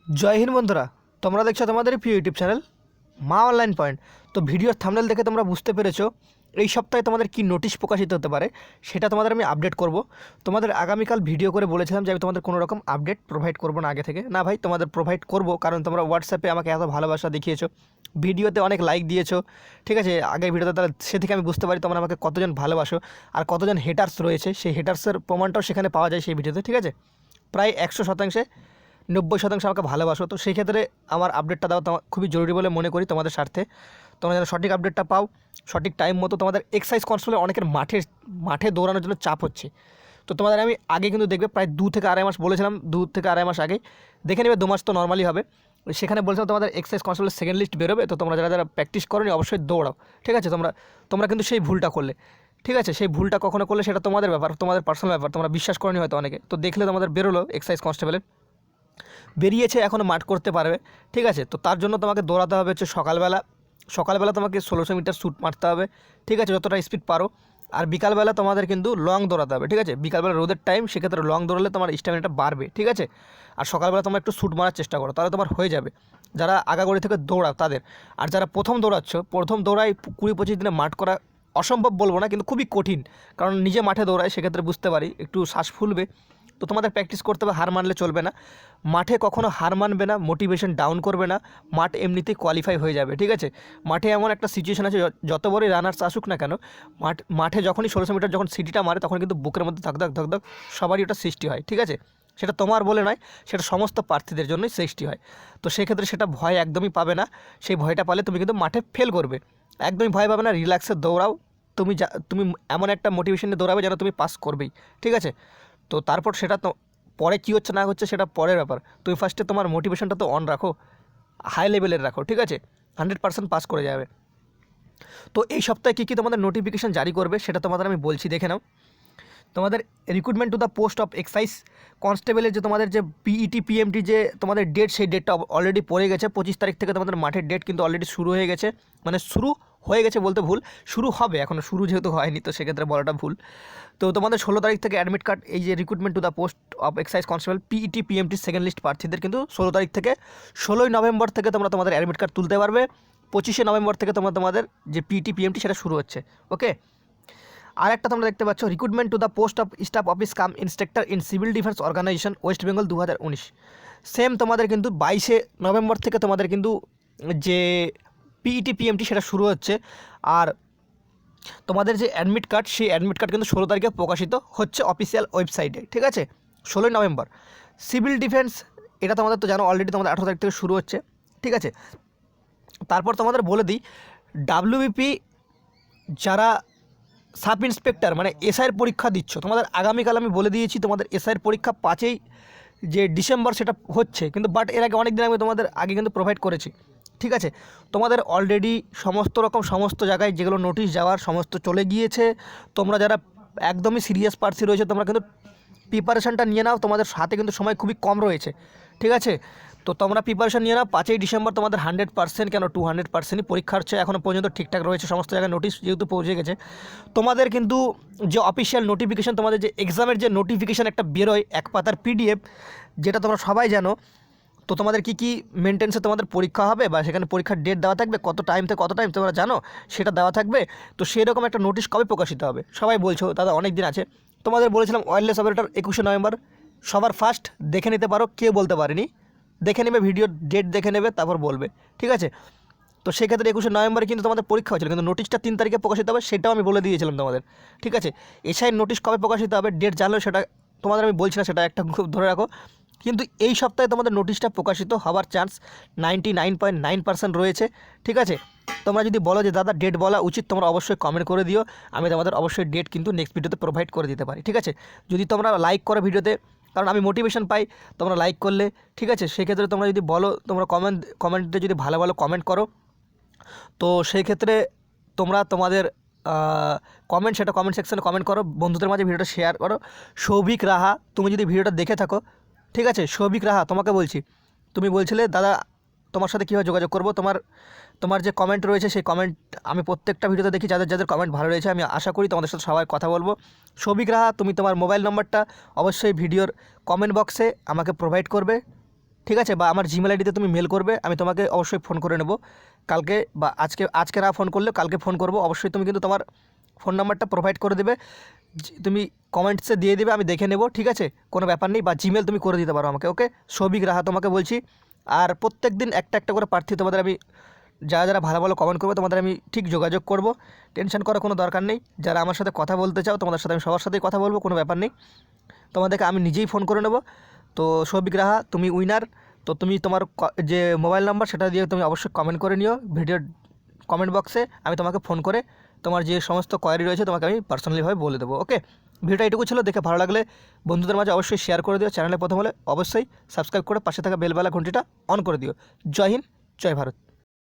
जय हिंद बंधुरा তোমরা দেখছো তোমাদের প্রিয় ইউটিউব চ্যানেল মা অনলাইন পয়েন্ট। তো ভিডিওর থাম্বনেল দেখে তোমরা বুঝতে পেরেছো এই সপ্তাহে তোমাদের কি নোটিশ প্রকাশিত হতে পারে সেটা তোমাদের আমি আপডেট করব। তোমাদের আগামীকাল ভিডিও করে বলেছিলাম যে আমি তোমাদের কোনো রকম আপডেট প্রোভাইড করব না আগে থেকে, না ভাই তোমাদের প্রোভাইড করব, কারণ তোমরা হোয়াটসঅ্যাপে আমাকে এত ভালোবাসা দেখিয়েছো, ভিডিওতে অনেক লাইক দিয়েছো, ঠিক আছে। আগের ভিডিওতে তাহলে সে থেকে আমি বুঝতে পারি তোমরা আমাকে কতজন ভালোবাসো আর কতজন হেটার্স রয়েছে, সেই হেটার্সের প্রমাণটাও সেখানে পাওয়া যায় সেই ভিডিওতে, ঠিক আছে। প্রায় 100%, 90% আমাকে ভালোবাসো। তো সেই ক্ষেত্রে আমার আপডেটটা দেওয়া তোমার খুবই জরুরি বলে মনে করি তোমাদের স্বার্থে। তোমরা যেন সঠিক আপডেটটা পাও সঠিক টাইম মতো। তোমাদের এক্সারসাইজ কন্ট্রোলে অনেকের মাঠে দৌড়ানোর জন্য চাপ হচ্ছে। তো তোমাদের আমি আগে কিন্তু দেখবে প্রায় 2 থেকে আড়াই মাস বলেছিলাম, 2 থেকে আড়াই মাস আগে দেখে নেবে, 2 মাস তো নর্মালি হবে। সেখানে বলেছিলাম তোমাদের এক্সারসাইজ কন্ট্রোলের সেকেন্ড লিস্ট বেরোবে। তো তোমরা যারা যারা প্র্যাকটিস করোনি অবশ্যই দৌড়াও, ঠিক আছে। তোমরা কিন্তু সেই ভুলটা করলে, ঠিক আছে। সেই ভুলটা কখনো করলে সেটা তোমাদের ব্যাপার, তোমাদের পার্সোনাল ব্যাপার, তোমরা বিশ্বাস করোনি হয়তো অনেকে। তো দেখলে তোমাদের বেরোলো এক্সারসাইজ কনস্টেবলের বেরিয়েছে, এখনও মাঠ করতে পারবে, ঠিক আছে। তো তার জন্য তোমাকে দৌড়াতে হবে হচ্ছে সকালবেলা তোমাকে 1600 মিটার শ্যুট মারতে হবে, ঠিক আছে, যতটা স্পিড পারো। আর বিকালবেলা তোমাদের কিন্তু লং দৌড়াতে হবে, ঠিক আছে। বিকালবেলা রোদের টাইম, সেক্ষেত্রে লং দৌড়ালে তোমার স্ট্যামিনাটা বাড়বে, ঠিক আছে। আর সকালবেলা তোমরা একটু শ্যুট মারার চেষ্টা করো, তাহলে তোমার হয়ে যাবে। যারা আগাগোড়ি থেকে দৌড়াও তাদের, আর যারা প্রথম দৌড়াই 20-25 দিনে মাঠ করা অসম্ভব বলবো না, কিন্তু খুবই কঠিন, কারণ নিজে মাঠে দৌড়ায়, সেক্ষেত্রে বুঝতে পারি একটু শ্বাস ফুলবে। তো তোমাদের প্র্যাকটিস করতে হবে, হার মানলে চলবে না। মাঠে কখনো হার মানবে না, মোটিভেশন ডাউন করবে না, মাঠ এমনিতেই কোয়ালিফাই হয়ে যাবে, ঠিক আছে। মাঠে এমন একটা সিচুয়েশন আছে, যত বড়ই রানার্স আসুক না কেন, মাঠে যখনই 1600 মিটার যখন সিটিটা মারে তখন কিন্তু বুকের মধ্যে ধক সবারই ওটা সৃষ্টি হয়, ঠিক আছে। সেটা তোমার বলে নয়, সেটা সমস্ত প্রার্থীদের জন্যই সৃষ্টি হয়। তো সেক্ষেত্রে সেটা ভয় একদমই পাবে না। সেই ভয়টা পালে তুমি কিন্তু মাঠে ফেল করবে। একদমই ভয় পাবে না, রিল্যাক্সে দৌড়াও। তুমি এমন একটা মোটিভেশন নিয়ে দৌড়াবে যেন তুমি পাস করবেই, ঠিক আছে। তো তারপর সেটা তো পরে কী হচ্ছে না হচ্ছে সেটা পরের ব্যাপার। তুমি ফার্স্টে তোমার মোটিভেশনটা তো অন রাখো, হাই লেভেলের রাখো, ঠিক আছে। 100% পাস করে যাবে। তো এই সপ্তাহে কী কী তোমাদের নোটিফিকেশান জারি করবে সেটা তোমাদের আমি বলছি, দেখে নাও। তোমাদের recruitment to the post of excise কনস্টেবলের যে তোমাদের যে পিইটি পিএমটি যে তোমাদের ডেট, সেই ডেটটা অলরেডি পড়ে গেছে। 25 তারিখ থেকে তোমাদের মাঠের ডেট কিন্তু অলরেডি শুরু হয়ে গেছে, মানে শুরু হয়ে গেছে বলতে ভুল, শুরু হবে, এখনও শুরু যেহেতু হয়নি তো সেক্ষেত্রে বলাটা ভুল। তো তোমাদের 16 তারিখ থেকে অ্যাডমিট কার্ড, এই যে recruitment to the post of excise constable PET PMT second list প্রার্থীদের কিন্তু 16 তারিখ থেকে 16ই নভেম্বর থেকে তোমরা তোমাদের অ্যাডমিট কার্ড তুলতে পারবে। 25শে নভেম্বর থেকে তোমাদের যে পিইটি পিএমটি সেটা শুরু হচ্ছে, ওকে। আর একটা তোমরা দেখতে পাচ্ছ recruitment to the post of staff office cum instructor in civil defence organisation West Bengal 2019। Same তোমাদের কিন্তু 22শে নভেম্বর থেকে তোমাদের কিন্তু যে পিইটি পিএমটি সেটা শুরু হচ্ছে। আর তোমাদের যে অ্যাডমিট কার্ড, সেই অ্যাডমিট কার্ড কিন্তু 16 তারিখে প্রকাশিত হচ্ছে অফিসিয়াল ওয়েবসাইটে, ঠিক আছে। 16ই নভেম্বর সিভিল ডিফেন্স, এটা তোমাদের তো জানো অলরেডি, তোমাদের 18 তারিখ থেকে শুরু হচ্ছে, ঠিক আছে। তারপর তোমাদের বলে দিই, ডাব্লিউবিপি যারা সাব ইন্সপেক্টর মানে এসআইয়ের পরীক্ষা দিচ্ছ, তোমাদের আগামীকাল আমি বলে দিয়েছি তোমাদের এসআইয়ের পরীক্ষা 5ই যে ডিসেম্বর সেটা হচ্ছে, কিন্তু বাট এর আগে অনেক দিন আমি তোমাদের আগে কিন্তু প্রোভাইড করেছি, ঠিক আছে। তোমাদের অলরেডি সমস্ত জায়গায় যেগুলো নোটিশ যাওয়ার সমস্ত চলে গিয়েছে। তোমরা যারা একদমই সিরিয়াস প্রার্থী রয়েছে তোমরা কিন্তু প্রিপারেশানটা নিয়ে নাও, তোমাদের হাতে কিন্তু সময় খুবই কম রয়েছে, ঠিক আছে। তো তোমরা প্রিপারেশান নিয়ে নাও। 5ই ডিসেম্বর তোমাদের 100% কেন 200%ই পরীক্ষা হচ্ছে, এখনও পর্যন্ত ঠিকঠাক রয়েছে, সমস্ত জায়গায় নোটিশ যেহেতু পৌঁছে গেছে। তোমাদের কিন্তু যে অফিসিয়াল নোটিফিকেশান, তোমাদের যে এক্সামের যে নোটিফিকেশান একটা বেরোয় 1 পাতার পিডিএফ, যেটা তোমরা সবাই জানো। তো তোমাদের কী মেনটেন্সে তোমাদের পরীক্ষা হবে বা সেখানে পরীক্ষার ডেট দেওয়া থাকবে, কত টাইম থেকে কত টাইম তোমরা জানো সেটা দেওয়া থাকবে। তো সেরকম একটা নোটিশ কবে প্রকাশিত হবে সবাই বলছো দাদা অনেক দিন আছে। তোমাদের বলেছিলাম ওয়্যারলেস অপারেটর 21শে নভেম্বর, সবার ফার্স্ট দেখে নিতে পারো, কে বলতে পারেনি দেখে নেবে, ভিডিও ডেট দেখে নেবে, তারপর বলবে, ঠিক আছে। তো সেক্ষেত্রে 21শে নভেম্বরে কিন্তু তোমাদের পরীক্ষা হয়েছিল, কিন্তু নোটিশটা 3 তারিখে প্রকাশিত হবে, সেটাও আমি বলে দিয়েছিলাম তোমাদের, ঠিক আছে। এসআইয়ের নোটিশ কবে প্রকাশিত হবে ডেট জানলেও সেটা তোমাদের আমি বলছি না, সেটা একটা খুব ধরে রাখো। কিন্তু এই সপ্তাহে তোমাদের নোটিশটা প্রকাশিত হওয়ার চান্স 99.9% রয়েছে, ঠিক আছে। তোমরা যদি বলো যে দাদা ডেট বলা উচিত, তোমরা অবশ্যই কমেন্ট করে দিও, আমি তোমাদের অবশ্যই ডেট কিন্তু নেক্সট ভিডিওতে প্রোভাইড করে দিতে পারি, ঠিক আছে। যদি তোমরা লাইক করো ভিডিওতে, কারণ আমি মোটিভেশন পাই তোমরা লাইক করলে, ঠিক আছে। সেক্ষেত্রে তোমরা যদি বলো, তোমরা কমেন্টে যদি ভালো কমেন্ট করো, তো সেই ক্ষেত্রে তোমরা তোমাদের কমেন্ট, সেটা কমেন্ট সেকশনে কমেন্ট করো, বন্ধুদের মাঝে ভিডিওটা শেয়ার করো। সৌভিক রাহা, তুমি যদি ভিডিওটা দেখে থাকো, ঠিক আছে, সৌভিক রাহা তোমাকে বলছি, তুমি বলছিলে দাদা তোমার সাথে কীভাবে যোগাযোগ করবো, তোমার যে কমেন্ট রয়েছে সেই কমেন্ট আমি প্রত্যেকটা ভিডিওতে দেখি, যাদের কমেন্ট ভালো রয়েছে আমি আশা করি তোমাদের সাথে সবাই কথা বলবো। সৌভিক রাহা, তুমি তোমার মোবাইল নম্বরটা অবশ্যই ভিডিওর কমেন্ট বক্সে আমাকে প্রোভাইড করবে, ঠিক আছে, বা আমার জিমেল আইডিতে তুমি মেল করবে, আমি তোমাকে অবশ্যই ফোন করে নেব কালকে, বা আজকে না ফোন করলে কালকে ফোন করব। অবশ্যই তুমি কিন্তু তোমার ফোন নাম্বারটা প্রোভাইড করে দেবে, তুমি কমেন্টসে দিয়ে দেবে, আমি দেখে নেব। ঠিক আছে, কোনো ব্যাপার নেই, বা জিমেল তুমি করে দিতে পারো আমাকে। ওকে, সৌভিক রাহা তোমাকে বলছি। আর প্রত্যেক দিন একটা একটা করে প্রার্থী তোমাদের আমি, যারা যারা ভালো ভালো কমেন্ট করবে তোমাদের আমি ঠিক যোগাযোগ করব, টেনশন করার কোনো দরকার নেই। যারা আমার সাথে কথা বলতে চাও তোমাদের সাথে আমি সবার সাথেই কথা বলবো, কোনো ব্যাপার নেই। তোমাদেরকে আমি নিজেই ফোন করে নেব। তো সৌভিক রাহা, তুমি উইনার। তো তুমি তোমার যে মোবাইল নাম্বার সেটা দিয়ে তুমি অবশ্যই কমেন্ট করে নিও ভিডিওর কমেন্ট বক্সে, আমি তোমাকে ফোন করে তোমার যে সমস্ত কোয়ারি রয়েছে তোমাকে আমি পার্সোনালিভাবে বলে দেবো। ওকে, ভিডিওটা এটুকু ছিল, দেখে ভালো লাগলে বন্ধুদের মাঝে অবশ্যই শেয়ার করে দিও, চ্যানেলে প্রথম হলে অবশ্যই সাবস্ক্রাইব করে পাশে থাকা বেলবেলা ঘন্টিটা অন করে দিও। জয় হিন্দ, জয় ভারত।